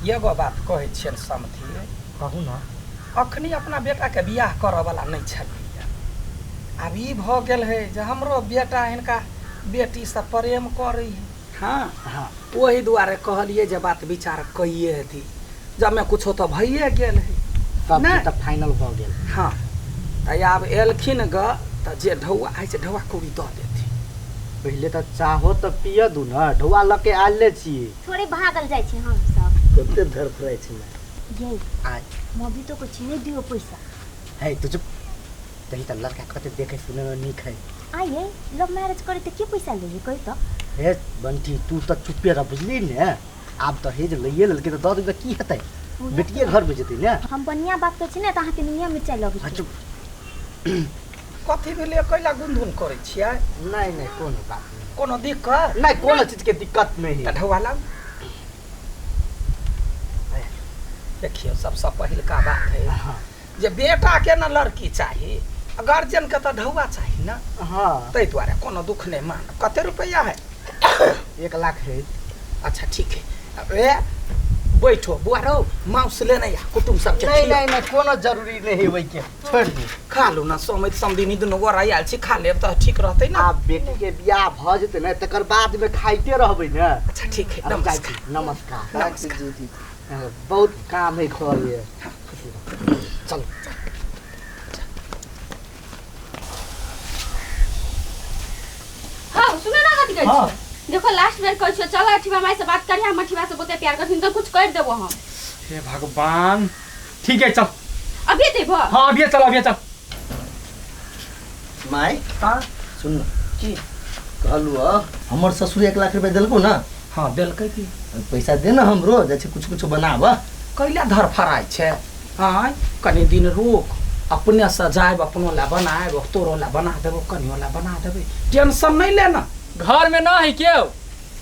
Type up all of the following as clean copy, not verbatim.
एगो बात कहै छियन समझी, कहू ना। अखनी अपना बेटा के बियाह करऽ वाला नहीं छलिए। अब ई भ गेल है जे हमरो बेटा इनका बेटी से प्रेम करी। हाँ हाँ वही दुआरे कहलिए जे बात विचार कइए दी, जब में कुछ तो भइए गेल है। सब नहीं। चीज फाइनल भ गेल। हाँ त आब एलखिन ग त जे ढौआ है से ढौआ कौड़ी दऽ देती। पहले तो चाहो तो पिय दू ना, ढौआ लके आले छी। थोड़े भागल जाइ छी हम सब। कते धर फरै छी ना। ये आय मम्मी तो कुछ नहीं दियो पैसा। है तो चुप। तही त लड़का कते देखे सुने में निक है। आइए लव मैरिज करे तो के पैसा लेबे कोई तो। हे बंटी तू त चुप्पे रह बुझली ने। आब तो हे जे लइए ललके तो दऽ देबै की हेतै। बेटिए घर में जेतै ने। हम बढ़िया बात कहै छी ने त अहाँ के नियम में चल लगे। चुप। कथी भेलै कैला गुनधुन करै छियै? नहीं नहीं कोनो बात नहीं। कोनो दिक्कत नहीं कोनो चीज के दिक्कत नहीं त है। ढौआ लाऊ। देखियो सबसे पहिलका बात है हाँ जे बेटा के न लड़की चाहिए, गार्जियन के तो ढौआ चाहिए ना। हाँ तै द्वारे कोनो दुख नहीं मान। कते रुपया है? 1 लाख है। अच्छा ठीक है। अरे बैठो बुआरो, मांस लेने या कुटुम सब के नहीं खिलाओ। नहीं नहीं कोनो जरूरी नहीं है वही के। छोड़ दी। खा लो ना, समय समदिनी दुनो गोरा आयल छी, खा लेब त ठीक रहतै ना। आप बेटी के बियाह भ जेतै ने तकर बाद में खाइते रहबै ने। अच्छा ठीक है, अब जाइ छी। नमस्कार। नमस्कार। नमस्कार। बहुत काम है घर में। चल हाँ सुनो ना कथी कहै हाँ। छियै? देखो लास्ट बेर कहै छियै चल अठीबा माई से बात करी, हम अठीबा से बहुते प्यार करथिन तो कुछ कर देबो हम। हे भगवान। ठीक है चल। अभी देबो? हाँ अभी चल अभी चल। माई हाँ सुन न, की? कहलू हमर ससुर 1 लाख रुपया दिलको ना, हाँ देलकै की? पैसा दे ना हमरो, जैसे कुछ कुछ बनाब। कैला धर फराय छै? हाँ कनी दिन रुक, अपने से जाएब, अपनो ला बनाएब, तोरो ला बना देबो, कनियो ला बना देबै, टेंशन नहीं लेना। घर में ना है क्यों?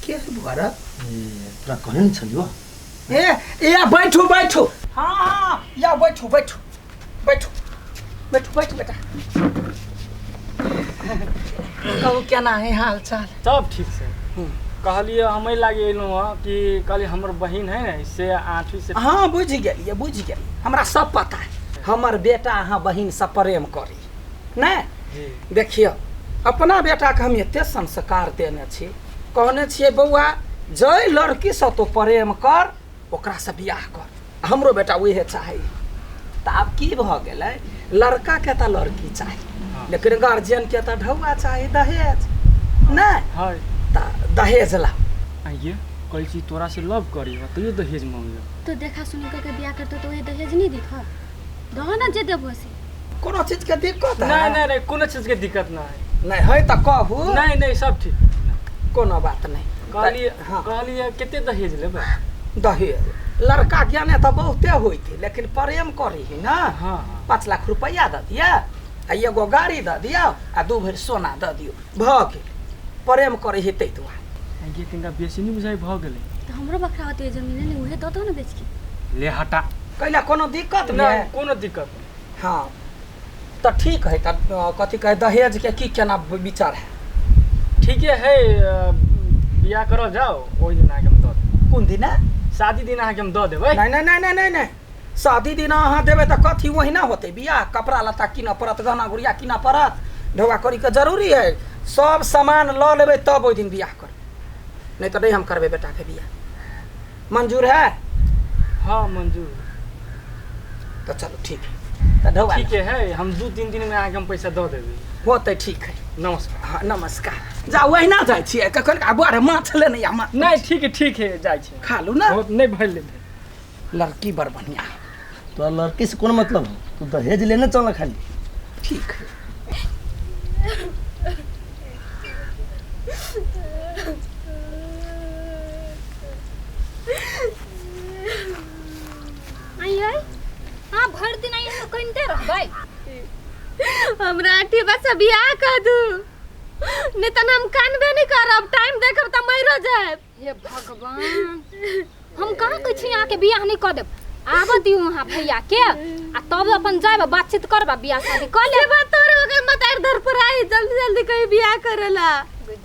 के है बुआरा? तोरा कहने न छलियो। ए बैठो बैठो। हाँ हाँ या बैठो बैठो बैठो बैठो बैठो बेटा। कहू केना है हाल चाल? सब ठीक से। कहलिए हमें लागे एलहुँ कि कहलिए हमर बहिन है ना, इससे 8वीं से। हाँ बुझ गेलिए, हमरा सब पता है। हमर बेटा अहाँ बहिन से प्रेम करी नहीं। देखियो अपना बेटा के हम एते संस्कार देने छी, कहने छियै बौआ जय लड़की से तो प्रेम कर, ओकरा से बियाह कर। हमरो बेटा वही चाही। त आब की भ गेलै, लड़का के त लड़की चाही, लेकिन गार्जियन के त ढौआ चाही, दहेज नहीं। हाँ त दहेज ला। आइए कल चीज तोरा से लव करी तो ये दहेज मांगे। तो देखा सुनी के बियाह करते तो ये दहेज नहीं दिखा। दहो ना जे देबो से। कोनो चीज के दिक्कत है? नहीं नहीं नहीं कोनो चीज के दिक्कत ना है। नहीं है त कहू। नहीं नहीं सब ठीक। कोनो बात नहीं। कहलिए हाँ कहलिए केते दहेज लेबै? दहेज लड़का ज्ञाने तो बहुते होई थी, लेकिन प्रेम करी ही ना। हाँ 5 लाख रुपया दे दिया, आ एगो गाड़ी दे दिया, आ 2 भरी सोना दे दियो, भ गेल। प्रेम करे ही तै दुआरे। ये तिनका बेसी नहीं बुझाई भ गेलै। तो हमरो बखरा होते जमीन ने उहे दतो ना बेच के। ले हटा। कैला कोनो दिक्कत नहीं नहीं? कोनो दिक्कत नहीं। हाँ तो ठीक है। त कथी कहे दहेज के की केना विचार है? ठीक है बियाह करल जाओ, ओहि दिन आके हम दऽ देबै। कोन दिन है? शादी दिन आके हम दऽ देबै। नहीं नहीं नहीं नहीं नहीं नहीं, शादी दिन अहाँ देबै त कथी वही ना होते? बियाह कपड़ा लत्ता किना पड़त, गहना गुड़िया किना पड़त, ढौआ करी के जरूरी है। सब सामान ल लेबै तब ओहि दिन बियाह कर, नहीं तो नहीं हम करबे बेटा के बियाह। मंजूर है? हाँ मंजूर। तो चलो ठीक है। तो ढौआ ठीक है हम 2-3 दिन में आके हम पैसा दऽ देबै। होते ठीक है। नमस्कार। हाँ नमस्कार। जा वही ना जाइ छियै, कखन का बारे माछ लेने या माछ नहीं ठीक है जाइ छै। खा लू ना। बहुत नहीं भइल लेबै। लड़की बड़ बढ़िया है। तो लड़की से कौन मतलब है? तू दहेज लेने चल खाली। ठीक है। आइए हां भर दिन आइए तो कइते रहबै। हमरा अठीबा से बियाह कर दू, नहीं त हम कानबे नहीं करब, टाइम देखब त मइरो जाएब। हे भगवान, हम कहाँ कहै छी अहाँ के बियाह नहीं कर देब। आब दियौ वहाँ भैया के, आ तब अपन जाएब बातचीत करबा, बियाह शादी कर ले। बात तोरे के मत धर पर आई जल्दी जल्दी कहीं बियाह करेला।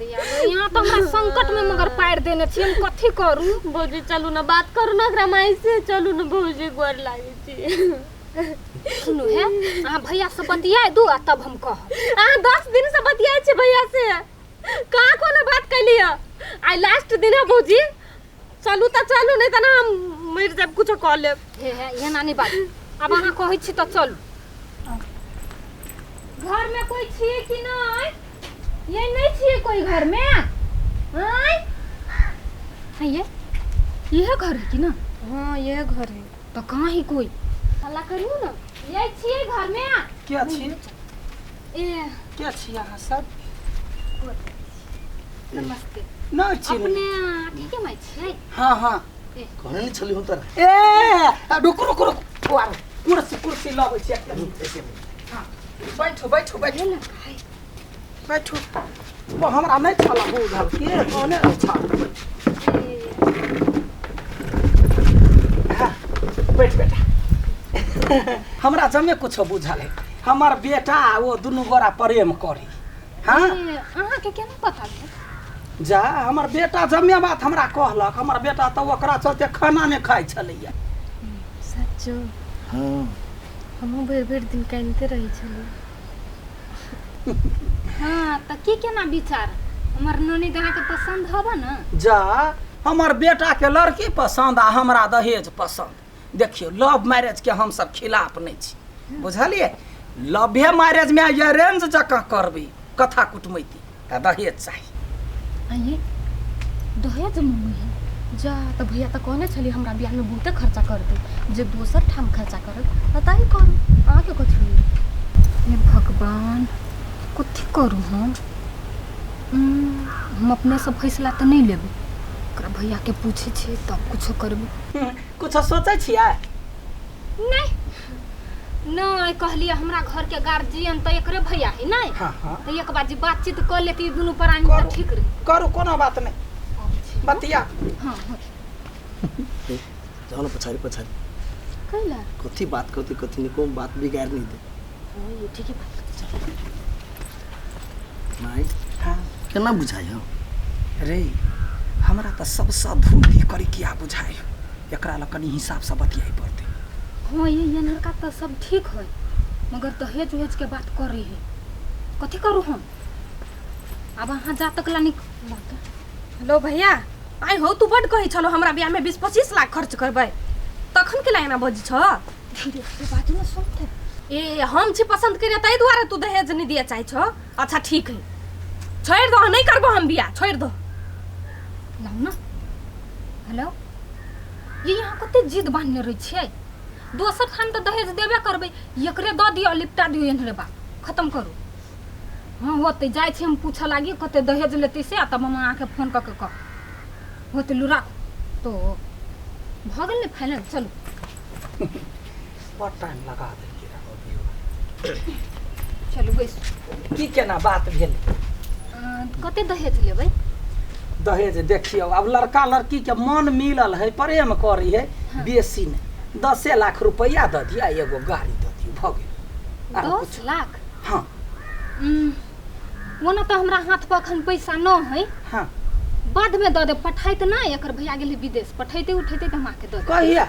यहाँ तो हमरा संकट में मगर पार देने छी, हम कथी करू? भौजी चलू ना, बात करू ना एकरा माई से, चलू ना भौजी, गोर लागे छी। सुनू है, अहाँ भैया से बतिया दू आ तब हम कह। अहाँ 10 दिन से बतियाए छी भैया से, कहाँ कोनो बात कैलिया? आई लास्ट दिन है भौजी, चलू त चलू, नहीं त ना हम मर जाब, कुछ कह लेब। हे ये नानी बात, अब अहाँ कहै छी त चलू। घर में कोई छिए कि नहीं? ये नहीं छिए कोई घर में? हां ये घर है कि ना? हाँ ये घर है। तो कहाँ ही कोई हल्ला करियो ना, ये छिए घर में? क्या छी? ए क्या छी अहाँ सब? नमस्ते। ना छी अपने ठीक है मैं छिए? हाँ हाँ कहने नहीं चली हूँ तर ए रुक रुक रुक वार कुर्सी लाबै छी हाँ बैठो बैठो बैठो ले लगा है। बैठो वो हमरा नहीं छला बुझल के कोने अच्छा बैठ बेटा हमरा जमे कुछ बुझल है हमर बेटा वो दुनु गोरा प्रेम करी हाँ अहाँ के केना पता है? जा हमर बेटा जमे बात हमरा कहलक हमर बेटा तो ओकरा चलते खाना नहीं खाई छलैया सच्चो हाँ हम बेर बेर दिन कानते रही छली। हाँ तो की केना विचार हमर ननी दहा के पसंद हबा ना? जा हमर बेटा के लड़की पसंद आ हमरा दहेज पसंद। देखियो लव मैरिज के हम सब खिलाफ नहीं छी बुझलिए। लव मैरिज में अरेंज जका करबी कथा कुटमैती त दहेज चाहिए। आइए दहेज मम्मी है जा तो भैया तो कहने छली हमरा बियाह में बहुते खर्चा कर दे, जे दोसर ठाम खर्चा करब बताई करू आके कथी? हे भगवान कथी करू हम अपने से फैसला तो नहीं लेबे, ओकरा भैया के पूछे छी तब कुछो करबे। कुछ सोचे छियै? नहीं नहीं कहलिए हमरा घर के गार्जियन तो एकरे भैया है नहीं। हाँ हाँ तो एक बार जी बातचीत कर लेती दुनू प्राणी तो ठीक रही। करू कोनो बात नहीं बतिया। हाँ हाँ जाओ ना पछाड़ी पछाड़ी कैला कथी बात करती कथी नहीं को बात बिगाड़ नहीं दे ओ ये ठीक है बात माई हाँ केना बुझाई हो रे हमरा तो सबसे धूमधी करी किया बुझाई एकरा ल कनी हिसाब से बतियाई पड़ते। हाँ ये लड़का तो सब ठीक है मगर दहेज उहेज के बात कर रही है कथी करूँ हम? अब अहाँ जा तक लानी हेलो भैया आई हो तू बड कही छलो हमरा बियाह में 20-25 लाख खर्च करबै तखन के लायना बजी छ? धीरे से बाजू ना सुनते। ए हम छी पसंद करे तै दुआरे तू दहेज नहीं दिए चाहे छ? अच्छा ठीक है छोड़ दो नहीं करबो हम बियाह छोड़ दो। लाऊ ना हेलो ये यहाँ कते जिद बांधने रही छियै? दोसर ठाम तो दहेज देबे करबै एकरे द दियो लिपटा दियो एनरे बात खत्म करू। हाँ होते जाय छी हम पूछे लागी कते दहेज लेते से तब हम आके फोन करके कह होते लुरा तो भगल ने फाइनल चलो बहुत टाइम लगा देंगे चलो बैस की केना बात भेल? कते दहेज लेबै? दहेज देखियो अब लड़का लड़की के मन मिलल है प्रेम करी है हाँ। बेसी नहीं 10 लाख रुपया द दिया एगो गाड़ी द दियो भ गेल। 10 लाख? हाँ ओना तो हमरा हाथ पर अखन पैसा न है। हाँ बाद में दे दे पठाइत ना एकर भैया गेले विदेश पठैते उठैते त हम आके दे दे। कहिया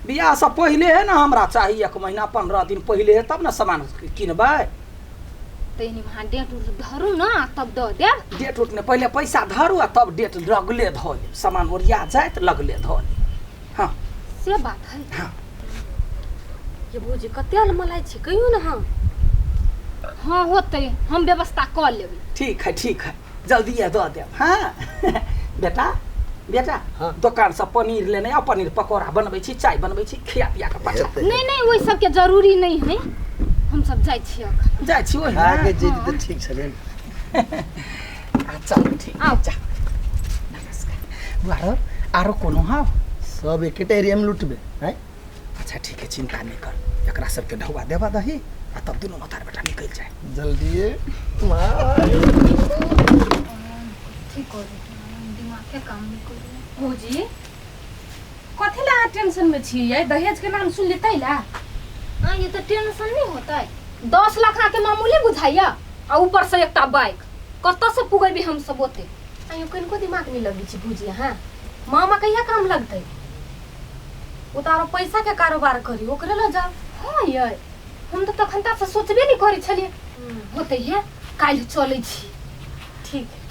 बियाह से पहले है ना हमरा चाहिए 1 महीना 15 दिन पहले है तब ना सामान किनबै। तैनी वहाँ डेट उट धरू ना तब दे देब। डेट उठ ने पहले पैसा धरू आ तब डेट लगले ध ले सामान ओरिया जाए त लगले ध ले। हाँ से बात है। हाँ ये भौजी कते मलाई छी कहियो ना हम। हाँ होते हम व्यवस्था कर लेबै। ठीक है जल्दी ये दे दे। हाँ बेटा बेटा हाँ। दुकान से पनीर लेने आ पनीर पकौड़ा बनबै छी चाय बनबै छी खिया पिया के पचा नहीं वही सब के जरूरी नहीं है हम सब जाय छी अखन। जाय छी ओहि आगे जी तो ठीक छले चल ठीक आओ। जा नमस्कार बुआरो आरो कोनो हाँ सब एकेटा एरिया में लुटबे हैं। अच्छा ठीक है चिंता नहीं कर एकरा सबके ढौआ देवा दही आ तब दुनू मातार बेटा निकल जाए जल्दी ठीक हो दिमाग के काम नहीं कर। भौजी कथी ला टेंशन में छियै? दहेज के नाम सुन लेतै ला? हाँ ये तो टेंशन नहीं होता है 10 लाख आके मामूली बुझाइया आ ऊपर से एकटा बाइक कतऽ से पुगेबी हम सब ओते आइयो किनको दिमाग में लगी छी भुजिया हां मामा कहिया काम लगतै वो तारो पैसा के कारोबार करी ओकरे ल जाओ हां ये हम तो तखन से सोचबे नहीं करै छलिए होते है काल्हि चलै छी ठीक है